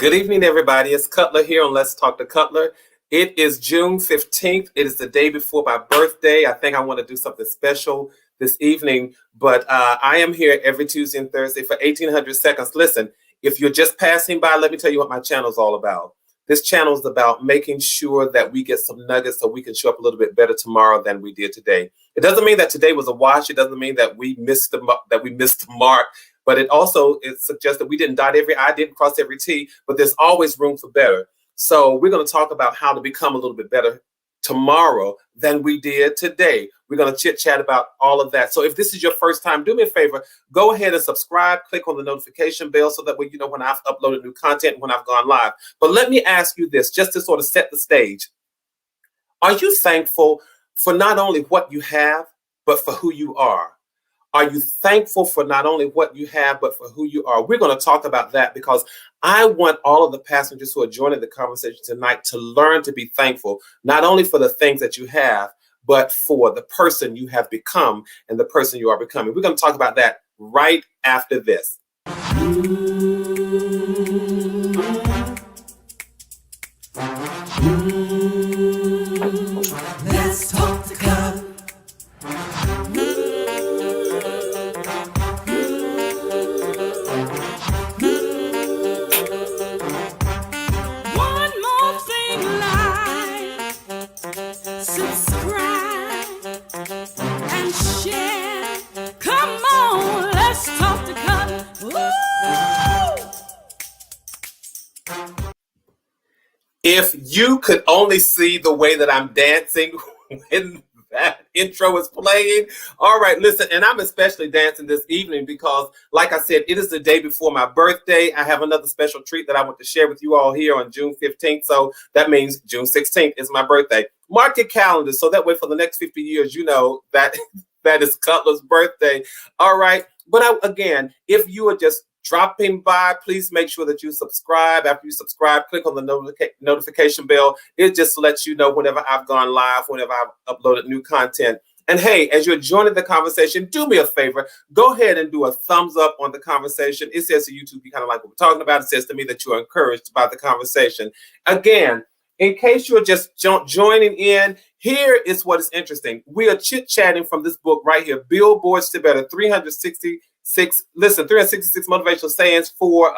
Good evening, everybody. It's Cutler here on Let's Talk to Cutler. It is June 15th. It is the day before my birthday. I think I want to do something special this evening, but I am here every Tuesday and Thursday for 1800 seconds. Listen, if you're just passing by, let me tell you what my channel is all about. This channel is about making sure that we get some nuggets so we can show up a little bit better tomorrow than we did today. It doesn't mean that today was a wash. It doesn't mean that we missed the mark. But it suggests that we didn't dot every I, didn't cross every T, but there's always room for better. So we're going to talk about how to become a little bit better tomorrow than we did today. We're going to chit chat about all of that. So if this is your first time, do me a favor, go ahead and subscribe, click on the notification bell so that way you know when I've uploaded new content, when I've gone live. But let me ask you this, just to sort of set the stage. Are you thankful for not only what you have, but for who you are? Are you thankful for not only what you have, but for who you are? We're going to talk about that because I want all of the passengers who are joining the conversation tonight to learn to be thankful, not only for the things that you have, but for the person you have become and the person you are becoming. We're going to talk about that right after this. Let's talk to God. Subscribe and share. Come on, let's talk to God. If you could only see the way that I'm dancing when that intro is playing. All right, listen, and I'm especially dancing this evening because, like I said, it is the day before my birthday. I have another special treat that I want to share with you all here on June 15th. So that means June 16th is my birthday. Mark your calendar so that way for the next 50 years, you know that that is Cutler's birthday. All right. But again, if you are just dropping by, please make sure that you subscribe. After you subscribe, click on the notification bell. It just lets you know whenever I've gone live, whenever I've uploaded new content. And hey, as you're joining the conversation, do me a favor. Go ahead and do a thumbs up on the conversation. It says to YouTube, you kind of like what we're talking about. It says to me that you're encouraged by the conversation. Again, in case you're just joining in, here is what is interesting. We are chit-chatting from this book right here, Billboards to Better, 366 motivational sayings for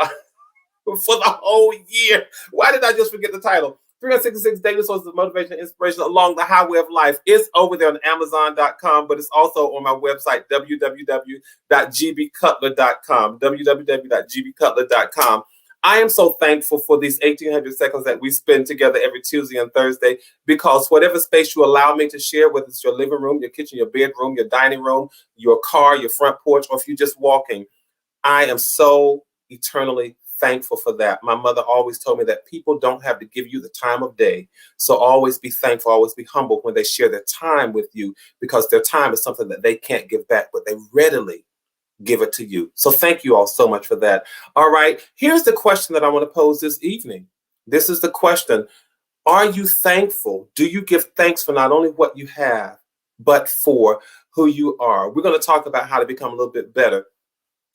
the whole year. Why did I just forget the title? 366 daily sources of motivation and inspiration along the highway of life. It's over there on Amazon.com, but it's also on my website, www.gbcutler.com, www.gbcutler.com. I am so thankful for these 1800 seconds that we spend together every Tuesday and Thursday, because whatever space you allow me to share, whether it's your living room, your kitchen, your bedroom, your dining room, your car, your front porch, or if you're just walking, I am so eternally thankful for that. My mother always told me that people don't have to give you the time of day. So always be thankful, always be humble when they share their time with you, because their time is something that they can't give back, but they readily give it to you. So thank you all so much for that. All right, here's the question that I want to pose this evening. This is the question. Are you thankful? Do you give thanks for not only what you have, but for who you are? We're going to talk about how to become a little bit better.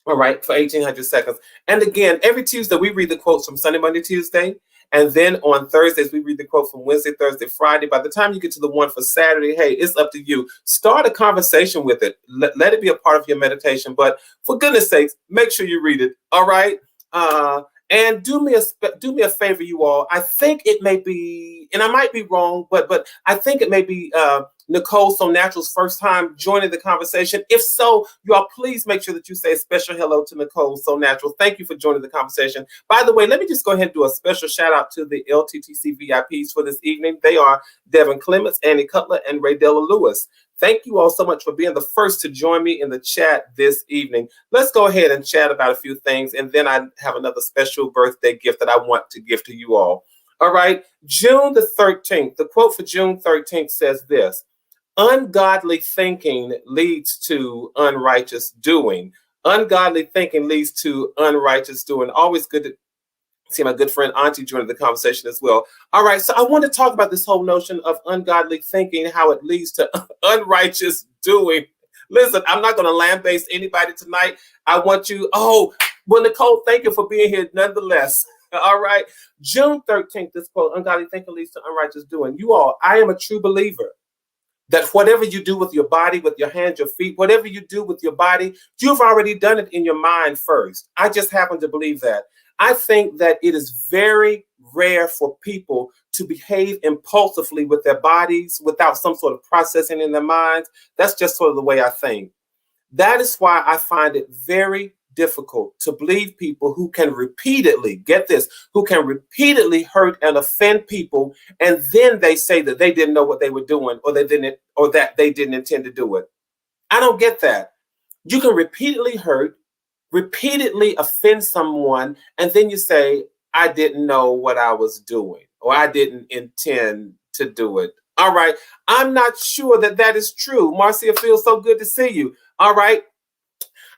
All right, for 1800 seconds. And again, every Tuesday we read the quotes from Sunday, Monday, Tuesday. And then on Thursdays, we read the quote from Wednesday, Thursday, Friday. By the time you get to the one for Saturday, hey, it's up to you. Start a conversation with it. Let it be a part of your meditation. But for goodness sakes, make sure you read it. All right. And do me a favor, you all. I think it may be, and I might be wrong, but I think it may be Nicole So Natural's first time joining the conversation. If so, you all please make sure that you say a special hello to Nicole So Natural. Thank you for joining the conversation. By the way, let me just go ahead and do a special shout out to the LTTC VIPs for this evening. They are Devin Clements, Annie Cutler, and Raydella Lewis. Thank you all so much for being the first to join me in the chat this evening. Let's go ahead and chat about a few things, and then I have another special birthday gift that I want to give to you all. All right, June the 13th. The quote for June 13th says this: ungodly thinking leads to unrighteous doing. Ungodly thinking leads to unrighteous doing. Always good to see my good friend Auntie joining the conversation as well. All right, so I want to talk about this whole notion of ungodly thinking, how it leads to unrighteous doing. Listen, I'm not going to lambaste anybody tonight. I want you, well, Nicole, thank you for being here nonetheless. All right. June 13th, this quote, ungodly thinking leads to unrighteous doing. You all, I am a true believer that whatever you do with your body, with your hands, your feet, whatever you do with your body, you've already done it in your mind first. I just happen to believe that. I think that it is very rare for people to behave impulsively with their bodies without some sort of processing in their minds. That's just sort of the way I think. That is why I find it very difficult to believe people who can repeatedly, get this, who can repeatedly hurt and offend people, and then they say that they didn't know what they were doing, or that they didn't intend to do it. I don't get that. You can repeatedly hurt, repeatedly offend someone, and then you say, I didn't know what I was doing, or I didn't intend to do it. All right. I'm not sure that that is true. Marcia, feels so good to see you. All right.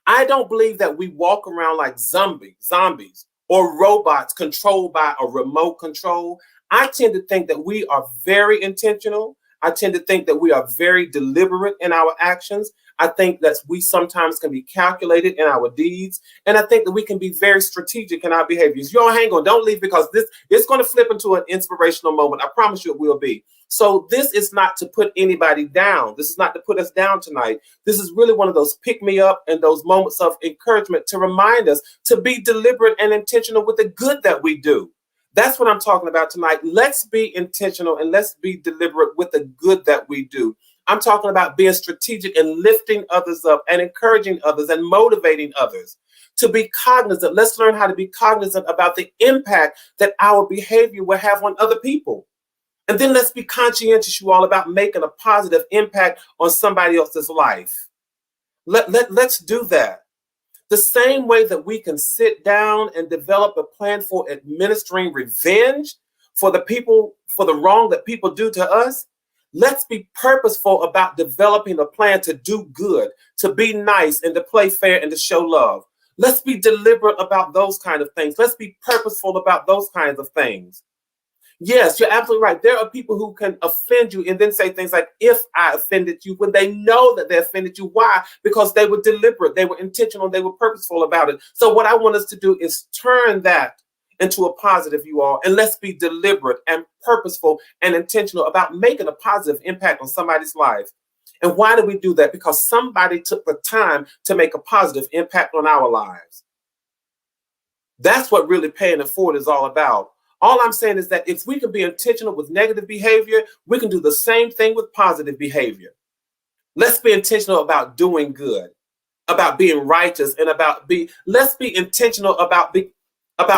I don't believe that we walk around like zombies or robots controlled by a remote control. I tend to think that we are very intentional. I tend to think that we are very deliberate in our actions. I think that we sometimes can be calculated in our deeds. And I think that we can be very strategic in our behaviors. Y'all hang on, don't leave, because this is going to flip into an inspirational moment. I promise you it will be. So this is not to put anybody down. This is not to put us down tonight. This is really one of those pick me up and those moments of encouragement to remind us to be deliberate and intentional with the good that we do. That's what I'm talking about tonight. Let's be intentional and let's be deliberate with the good that we do. I'm talking about being strategic and lifting others up and encouraging others and motivating others to be cognizant. Let's learn how to be cognizant about the impact that our behavior will have on other people. And then let's be conscientious, you all, about making a positive impact on somebody else's life. Let's do that. The same way that we can sit down and develop a plan for administering revenge for the people, for the wrong that people do to us, let's be purposeful about developing a plan to do good, to be nice, and to play fair and to show love. Let's be deliberate about those kind of things. Let's be purposeful about those kinds of things. Yes, you're absolutely right. There are people who can offend you and then say things like, if I offended you, when they know that they offended you. Why? Because they were deliberate, they were intentional, they were purposeful about it. So what I want us to do is turn that into a positive, you all, and let's be deliberate and purposeful and intentional about making a positive impact on somebody's life. And why do we do that? Because somebody took the time to make a positive impact on our lives. That's what really paying it forward is all about. All I'm saying is that if we can be intentional with negative behavior, we can do the same thing with positive behavior. Let's be intentional about doing good, about being righteous, and let's be intentional about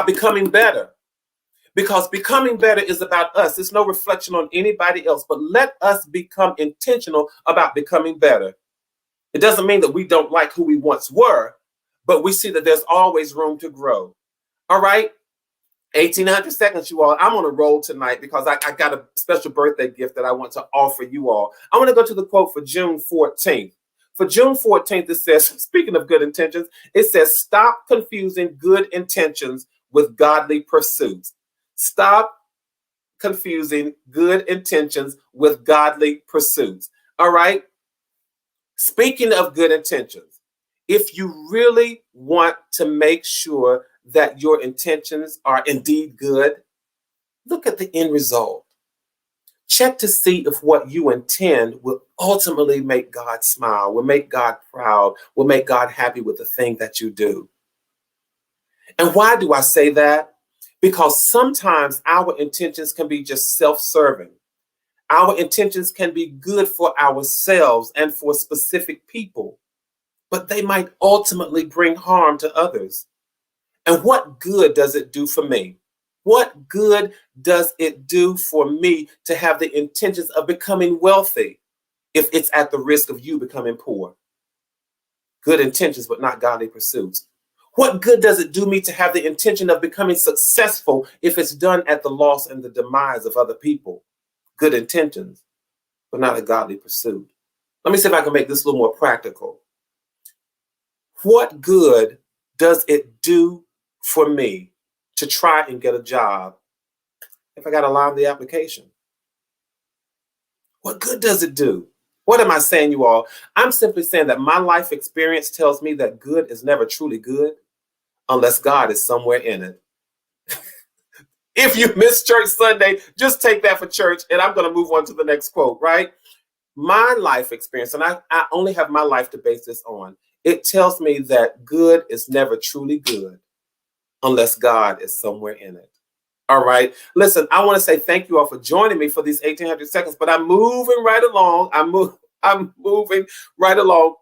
becoming better. Because becoming better is about us. It's no reflection on anybody else, but let us become intentional about becoming better. It doesn't mean that we don't like who we once were, but we see that there's always room to grow. All right. 1800 seconds, you all. I'm on a roll tonight because I got a special birthday gift that I want to offer you all. I want to go to the quote for June 14th. For June 14th, it says, speaking of good intentions, it says, stop confusing good intentions with godly pursuits. Stop confusing good intentions with godly pursuits. All right. Speaking of good intentions, if you really want to make sure that your intentions are indeed good, look at the end result. Check to see if what you intend will ultimately make God smile, will make God proud, will make God happy with the thing that you do. And why do I say that? Because sometimes our intentions can be just self-serving. Our intentions can be good for ourselves and for specific people, but they might ultimately bring harm to others. And what good does it do for me? What good does it do for me to have the intentions of becoming wealthy if it's at the risk of you becoming poor? Good intentions, but not godly pursuits. What good does it do me to have the intention of becoming successful if it's done at the loss and the demise of other people? Good intentions, but not a godly pursuit. Let me see if I can make this a little more practical. What good does it do for me to try and get a job if I got to lie on the application? What good does it do? What am I saying, you all? I'm simply saying that my life experience tells me that good is never truly good unless God is somewhere in it. If you miss church Sunday, just take that for church. And I'm going to move on to the next quote, right? My life experience, and I only have my life to base this on, it tells me that good is never truly good unless God is somewhere in it. All right. Listen, I want to say thank you all for joining me for these 1800 seconds, but I'm moving right along. I'm moving right along.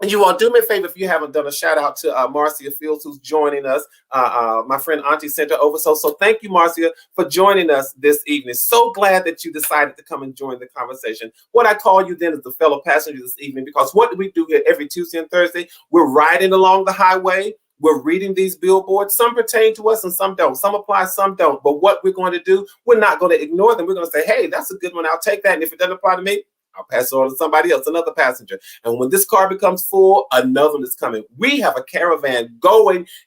And you all do me a favor if you haven't done a shout out to Marcia Fields, who's joining us. My friend Auntie sent her over. So thank you, Marcia, for joining us this evening. So glad that you decided to come and join the conversation. What I call you then is the fellow passenger this evening, because what do we do here every Tuesday and Thursday? We're riding along the highway. We're reading these billboards. Some pertain to us and some don't. Some apply, some don't. But what we're going to do, we're not going to ignore them. We're going to say, hey, that's a good one. I'll take that. And if it doesn't apply to me, I'll pass it on to somebody else, another passenger. And when this car becomes full, another one is coming. We have a caravan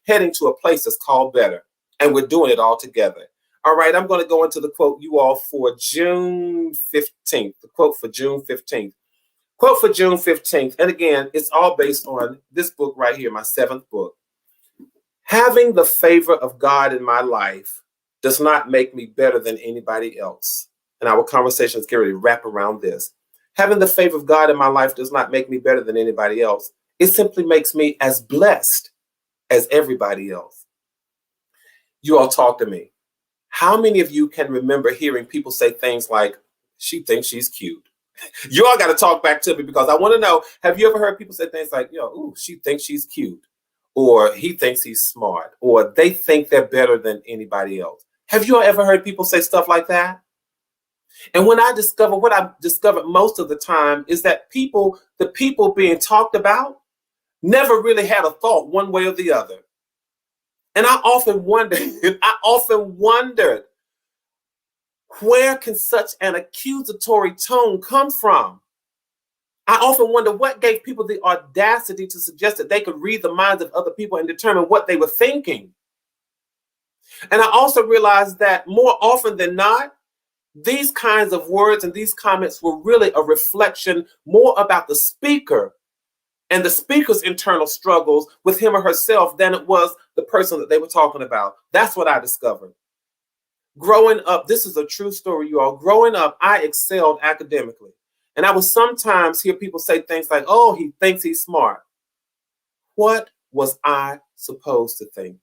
heading to a place that's called better. And we're doing it all together. All right, I'm going to go into the quote you all for June 15th. The quote for June 15th. Quote for June 15th. And again, it's all based on this book right here, my 7th book. Having the favor of God in my life does not make me better than anybody else. And our conversations get ready to wrap around this. Having the favor of God in my life does not make me better than anybody else. It simply makes me as blessed as everybody else. You all talk to me. How many of you can remember hearing people say things like, she thinks she's cute? You all got to talk back to me, because I want to know, have you ever heard people say things like, ooh, she thinks she's cute, or he thinks he's smart, or they think they're better than anybody else? Have you all ever heard people say stuff like that? And what I discovered most of the time is that the people being talked about never really had a thought one way or the other. And I often wondered, where can such an accusatory tone come from? I often wonder what gave people the audacity to suggest that they could read the minds of other people and determine what they were thinking. And I also realized that more often than not, these kinds of words and these comments were really a reflection more about the speaker and the speaker's internal struggles with him or herself than it was the person that they were talking about. That's what I discovered. Growing up, this is a true story, you all. Growing up, I excelled academically. And I would sometimes hear people say things like, oh, he thinks he's smart. What was I supposed to think?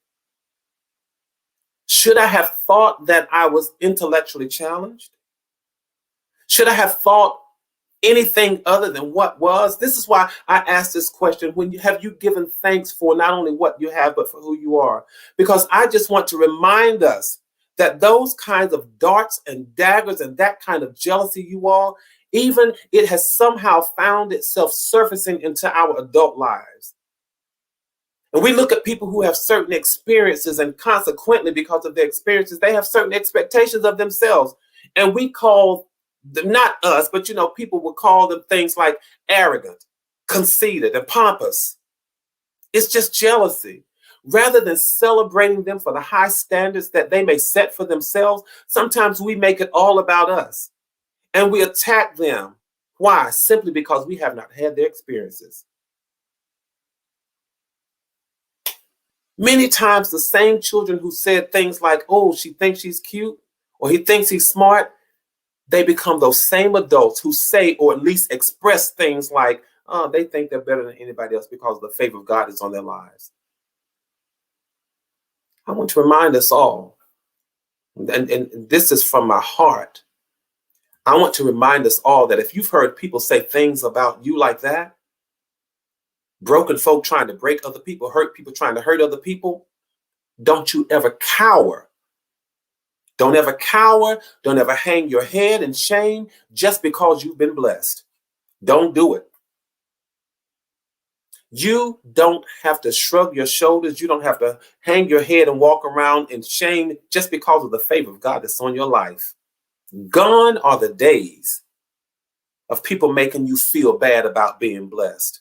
Should I have thought that I was intellectually challenged? Should I have thought anything other than what was? This is why I asked this question. Have you given thanks for not only what you have, but for who you are? Because I just want to remind us that those kinds of darts and daggers and that kind of jealousy, you all, even it has somehow found itself surfacing into our adult lives. And we look at people who have certain experiences, and consequently, because of their experiences, they have certain expectations of themselves. And we call them, not us, but people will call them things like arrogant, conceited, and pompous. It's just jealousy. Rather than celebrating them for the high standards that they may set for themselves, sometimes we make it all about us. And we attack them. Why? Simply because we have not had their experiences. Many times the same children who said things like, oh, she thinks she's cute, or he thinks he's smart, they become those same adults who say, or at least express things like, oh, they think they're better than anybody else because the favor of God is on their lives. I want to remind us all, and this is from my heart, I want to remind us all that if you've heard people say things about you like that, broken folk trying to break other people, hurt people trying to hurt other people, don't you ever cower. Don't ever cower. Don't ever hang your head in shame just because you've been blessed. Don't do it. You don't have to shrug your shoulders. You don't have to hang your head and walk around in shame just because of the favor of God that's on your life. Gone are the days of people making you feel bad about being blessed.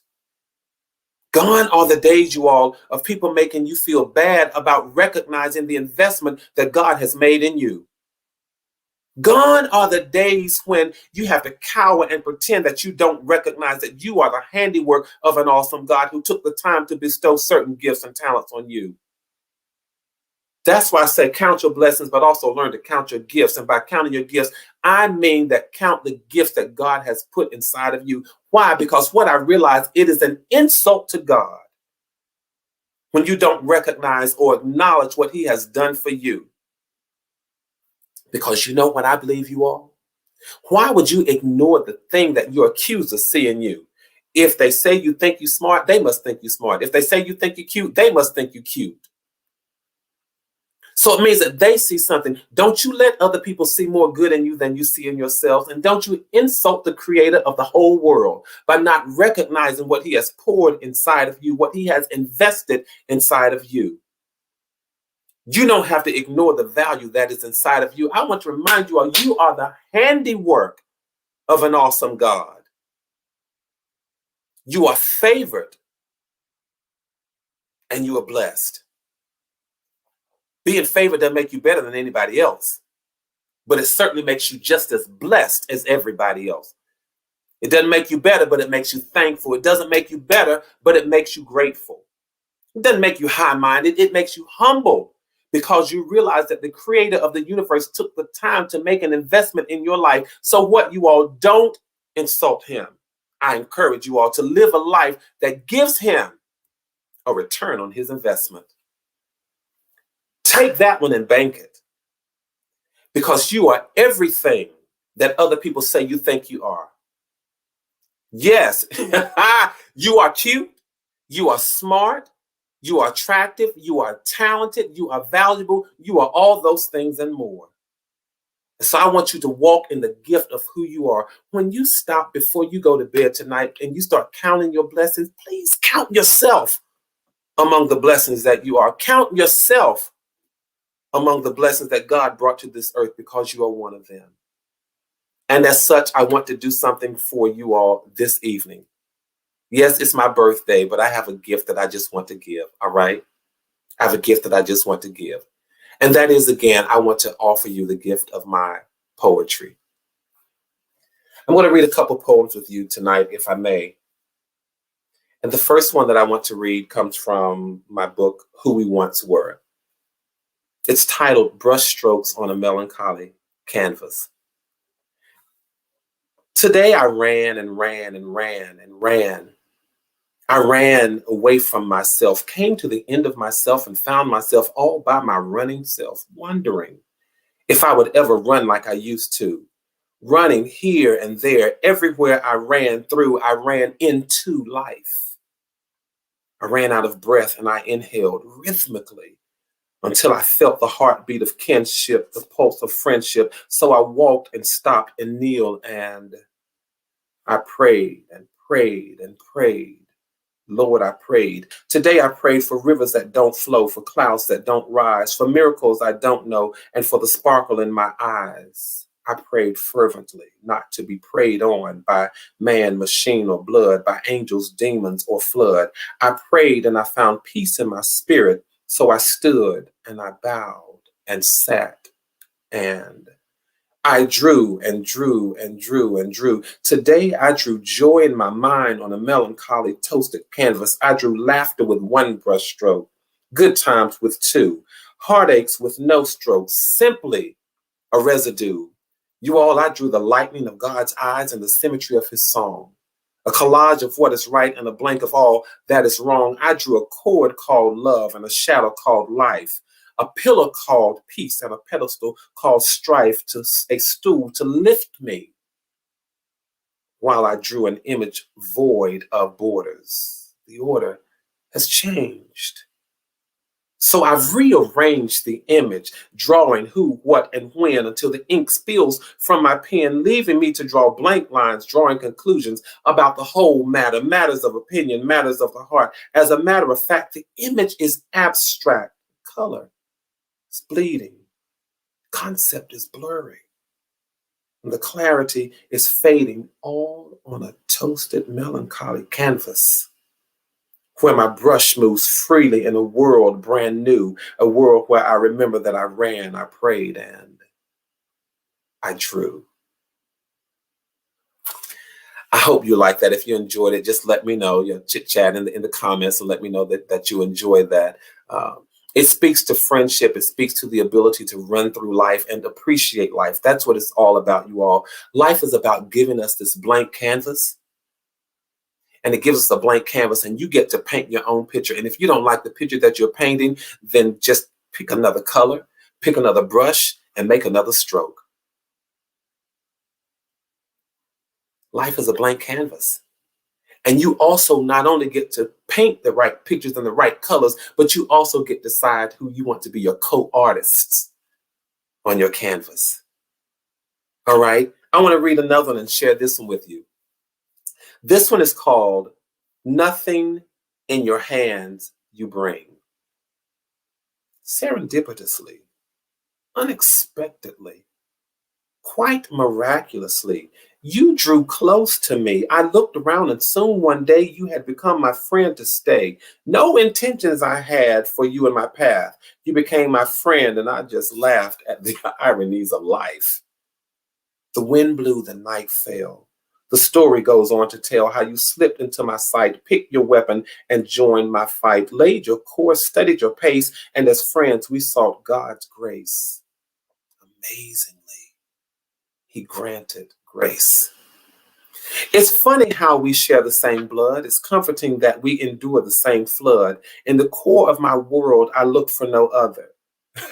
Gone are the days, you all, of people making you feel bad about recognizing the investment that God has made in you. Gone are the days when you have to cower and pretend that you don't recognize that you are the handiwork of an awesome God who took the time to bestow certain gifts and talents on you. That's why I say count your blessings, but also learn to count your gifts. And by counting your gifts, I mean that count the gifts that God has put inside of you. Why? Because what I realize, it is an insult to God when you don't recognize or acknowledge what he has done for you. Because you know what I believe you are? Why would you ignore the thing that your accusers see in you? If they say you think you smart, they must think you smart. If they say you think you cute, they must think you cute. So it means that they see something. Don't you let other people see more good in you than you see in yourself. And don't you insult the creator of the whole world by not recognizing what he has poured inside of you, what he has invested inside of you. You don't have to ignore the value that is inside of you. I want to remind you all, you are the handiwork of an awesome God. You are favored and you are blessed. Being favored doesn't make you better than anybody else, but it certainly makes you just as blessed as everybody else. It doesn't make you better, but it makes you thankful. It doesn't make you better, but it makes you grateful. It doesn't make you high-minded. It makes you humble because you realize that the creator of the universe took the time to make an investment in your life. So what, you all, don't insult him. I encourage you all to live a life that gives him a return on his investment. Take that one and bank it, because you are everything that other people say you think you are. Yes, you are cute, you are smart, you are attractive, you are talented, you are valuable, you are all those things and more. So I want you to walk in the gift of who you are. When you stop before you go to bed tonight and you start counting your blessings, please count yourself among the blessings that you are. Count yourself among the blessings that God brought to this earth, because you are one of them. And as such, I want to do something for you all this evening. Yes, it's my birthday, but I have a gift that I just want to give, all right? I have a gift that I just want to give. And that is, again, I want to offer you the gift of my poetry. I'm going to read a couple poems with you tonight, if I may. And the first one that I want to read comes from my book, Who We Once Were. It's titled Brushstrokes on a Melancholy Canvas. Today I ran and ran and ran and ran. I ran away from myself, came to the end of myself, and found myself all by my running self, wondering if I would ever run like I used to. Running here and there, everywhere I ran through, I ran into life. I ran out of breath and I inhaled rhythmically until I felt the heartbeat of kinship, the pulse of friendship. So I walked and stopped and kneeled, and I prayed and prayed and prayed. Lord, I prayed. Today I prayed for rivers that don't flow, for clouds that don't rise, for miracles I don't know, and for the sparkle in my eyes. I prayed fervently, not to be preyed on by man, machine, or blood, by angels, demons, or flood. I prayed and I found peace in my spirit. So I stood and I bowed and sat, and I drew and drew and drew and drew. Today I drew joy in my mind on a melancholy toasted canvas. I drew laughter with one brush stroke, good times with two, heartaches with no strokes, simply a residue. You all, I drew the lightning of God's eyes and the symmetry of his song. A collage of what is right and a blank of all that is wrong. I drew a chord called love and a shadow called life, a pillar called peace and a pedestal called strife, to a stool to lift me, while I drew an image void of borders. The order has changed. So I've rearranged the image, drawing who, what, and when until the ink spills from my pen, leaving me to draw blank lines, drawing conclusions about the whole matter, matters of opinion, matters of the heart. As a matter of fact, the image is abstract. Color is bleeding. Concept is blurry. And the clarity is fading, all on a toasted, melancholy canvas, where my brush moves freely in a world brand new, a world where I remember that I ran, I prayed, and I drew. I hope you like that. If you enjoyed it, just let me know. Chit chat in the comments and let me know that you enjoyed that. It speaks to friendship. It speaks to the ability to run through life and appreciate life. That's what it's all about, you all. Life is about giving us this blank canvas, and it gives us a blank canvas, and you get to paint your own picture. And if you don't like the picture that you're painting, then just pick another color, pick another brush, and make another stroke. Life is a blank canvas. And you also not only get to paint the right pictures and the right colors, but you also get to decide who you want to be your co-artists on your canvas. All right. I want to read another one and share this one with you. This one is called Nothing in Your Hands You Bring. Serendipitously, unexpectedly, quite miraculously, you drew close to me. I looked around, and soon one day you had become my friend to stay. No intentions I had for you in my path. You became my friend, and I just laughed at the ironies of life. The wind blew, the night fell. The story goes on to tell how you slipped into my sight, picked your weapon, and joined my fight, laid your course, studied your pace, and as friends we sought God's grace. Amazingly, He granted grace. It's funny how we share the same blood. It's comforting that we endure the same flood. In the core of my world, I looked for no other.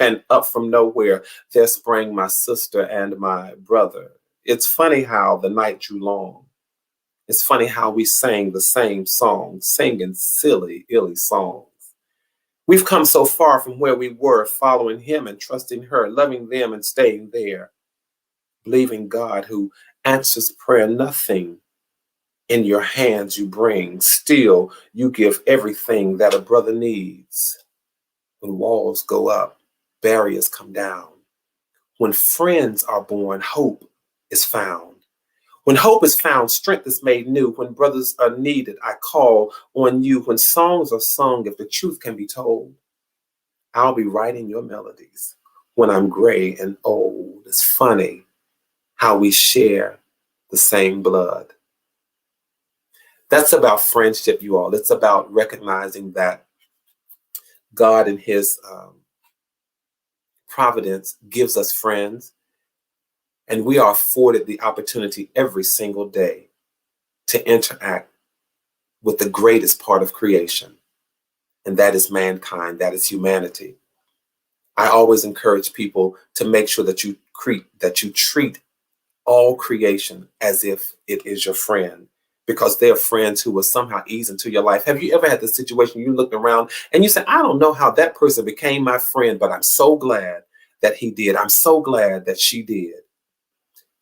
And up from nowhere, there sprang my sister and my brother. It's funny how the night drew long. It's funny how we sang the same song, singing silly, illy songs. We've come so far from where we were, following Him and trusting her, loving them and staying there. Believing God who answers prayer. Nothing in your hands you bring. Still, you give everything that a brother needs. When walls go up, barriers come down. When friends are born, hope is found. When hope is found, strength is made new. When brothers are needed, I call on you. When songs are sung, if the truth can be told, I'll be writing your melodies when I'm gray and old. It's funny how we share the same blood. That's about friendship, you all. It's about recognizing that God in His providence gives us friends, and we are afforded the opportunity every single day to interact with the greatest part of creation, and that is mankind, that is humanity. I always encourage people to make sure that you treat all creation as if it is your friend, because they are friends who will somehow ease into your life. Have you ever had the situation you look around and you say, I don't know how that person became my friend, but I'm so glad that he did. I'm so glad that she did.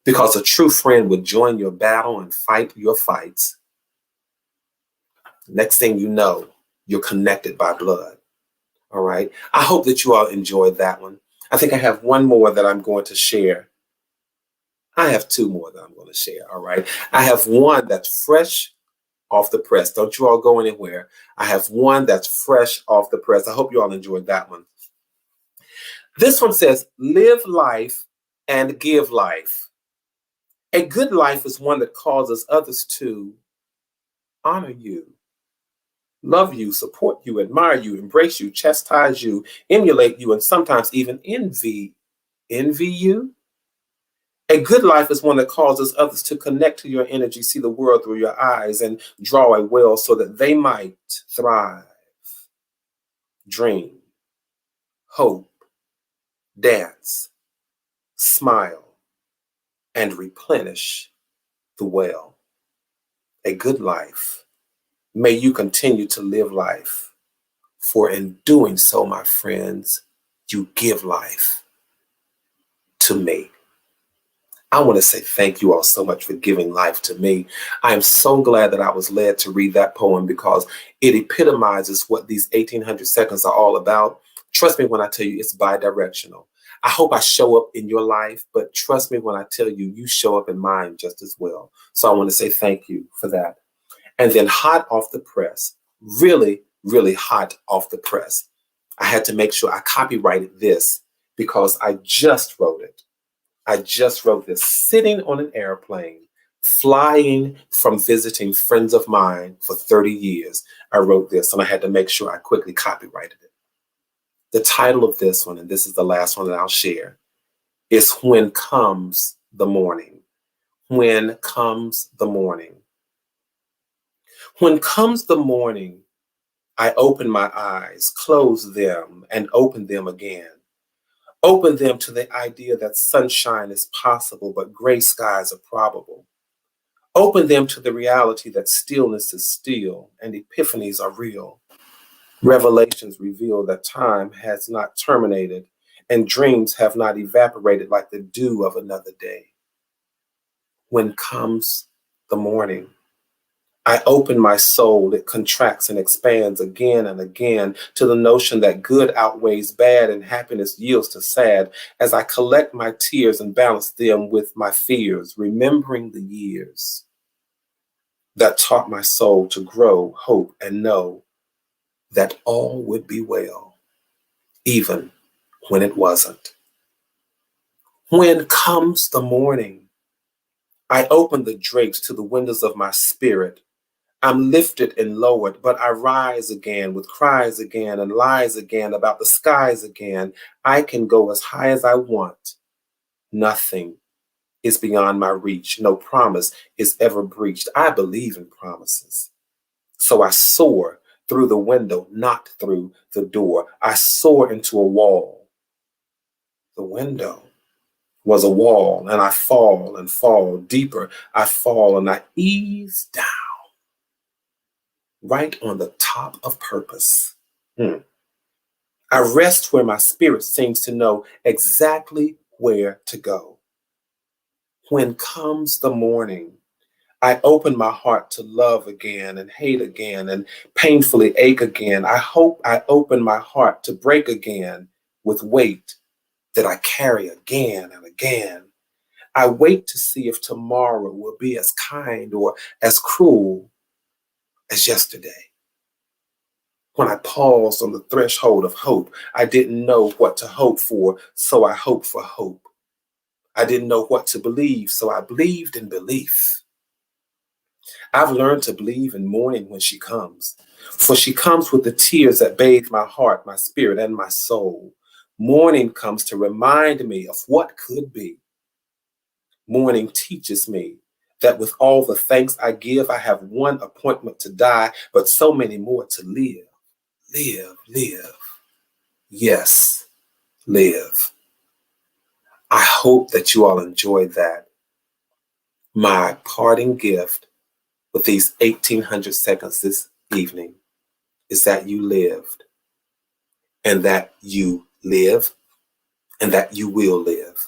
Because a true friend would join your battle and fight your fights. Next thing you know, you're connected by blood. All right. I hope that you all enjoyed that one. I think I have one more that I'm going to share. I have two more that I'm going to share. All right. I have one that's fresh off the press. Don't you all go anywhere. I have one that's fresh off the press. I hope you all enjoyed that one. This one says, live life and give life. A good life is one that causes others to honor you, love you, support you, admire you, embrace you, chastise you, emulate you, and sometimes even envy you. A good life is one that causes others to connect to your energy, see the world through your eyes, and draw a well so that they might thrive, dream, hope, dance, smile, and replenish the well. A good life. May you continue to live life, for in doing so, my friends, you give life to me. I want to say thank you all so much for giving life to me. I am so glad that I was led to read that poem because it epitomizes what these 1800 seconds are all about. Trust me when I tell you it's bi-directional. I hope I show up in your life, but trust me when I tell you, you show up in mine just as well. So I want to say thank you for that. And then hot off the press, really, really hot off the press. I had to make sure I copyrighted this because I just wrote it. I just wrote this sitting on an airplane, flying from visiting friends of mine for 30 years. I wrote this and I had to make sure I quickly copyrighted it. The title of this one, and this is the last one that I'll share, is When Comes the Morning. When comes the morning. When comes the morning, I open my eyes, close them, and open them again. Open them to the idea that sunshine is possible, but gray skies are probable. Open them to the reality that stillness is still and epiphanies are real. Revelations reveal that time has not terminated and dreams have not evaporated like the dew of another day. When comes the morning, I open my soul, it contracts and expands again and again to the notion that good outweighs bad and happiness yields to sad as I collect my tears and balance them with my fears, remembering the years that taught my soul to grow, hope, and know that all would be well, even when it wasn't. When comes the morning, I open the drapes to the windows of my spirit. I'm lifted and lowered, but I rise again with cries again and lies again about the skies again. I can go as high as I want. Nothing is beyond my reach. No promise is ever breached. I believe in promises. So I soar through the window, not through the door. I soar into a wall. The window was a wall, and I fall and fall deeper. I fall and I ease down right on the top of purpose. I rest where my spirit seems to know exactly where to go. When comes the morning, I open my heart to love again and hate again and painfully ache again. I hope I open my heart to break again with weight that I carry again and again. I wait to see if tomorrow will be as kind or as cruel as yesterday. When I paused on the threshold of hope, I didn't know what to hope for, so I hoped for hope. I didn't know what to believe, so I believed in belief. I've learned to believe in morning when she comes, for she comes with the tears that bathe my heart, my spirit, and my soul. Morning comes to remind me of what could be. Morning teaches me that with all the thanks I give, I have one appointment to die, but so many more to live. Live, live. Yes, live. I hope that you all enjoyed that. My parting gift with these 1800 seconds this evening is that you lived, and that you live, and that you will live.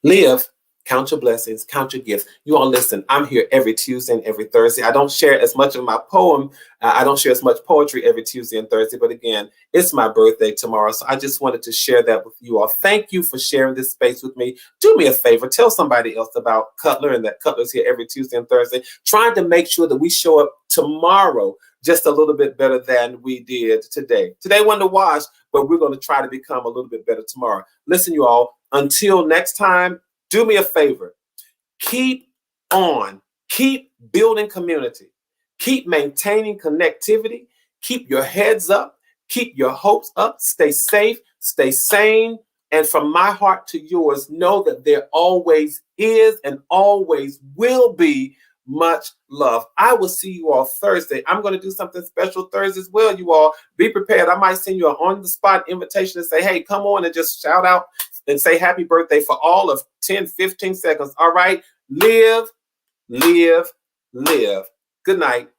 Live. Count your blessings, count your gifts. You all listen, I'm here every Tuesday and every Thursday. I don't share as much of my poem. I don't share as much poetry every Tuesday and Thursday. But again, it's my birthday tomorrow. So I just wanted to share that with you all. Thank you for sharing this space with me. Do me a favor. Tell somebody else about Cutler and that Cutler's here every Tuesday and Thursday. Trying to make sure that we show up tomorrow just a little bit better than we did today. Today wasn't a wash, but we're going to try to become a little bit better tomorrow. Listen, you all, until next time, do me a favor, keep building community, keep maintaining connectivity, keep your heads up, keep your hopes up, stay safe, stay sane. And from my heart to yours, know that there always is and always will be much love. I will see you all Thursday. I'm going to do something special Thursday as well, you all. Be prepared. I might send you an on-the-spot invitation and say, hey, come on and just shout out and say happy birthday for all of 10, 15 seconds. All right. Live, live, live. Good night.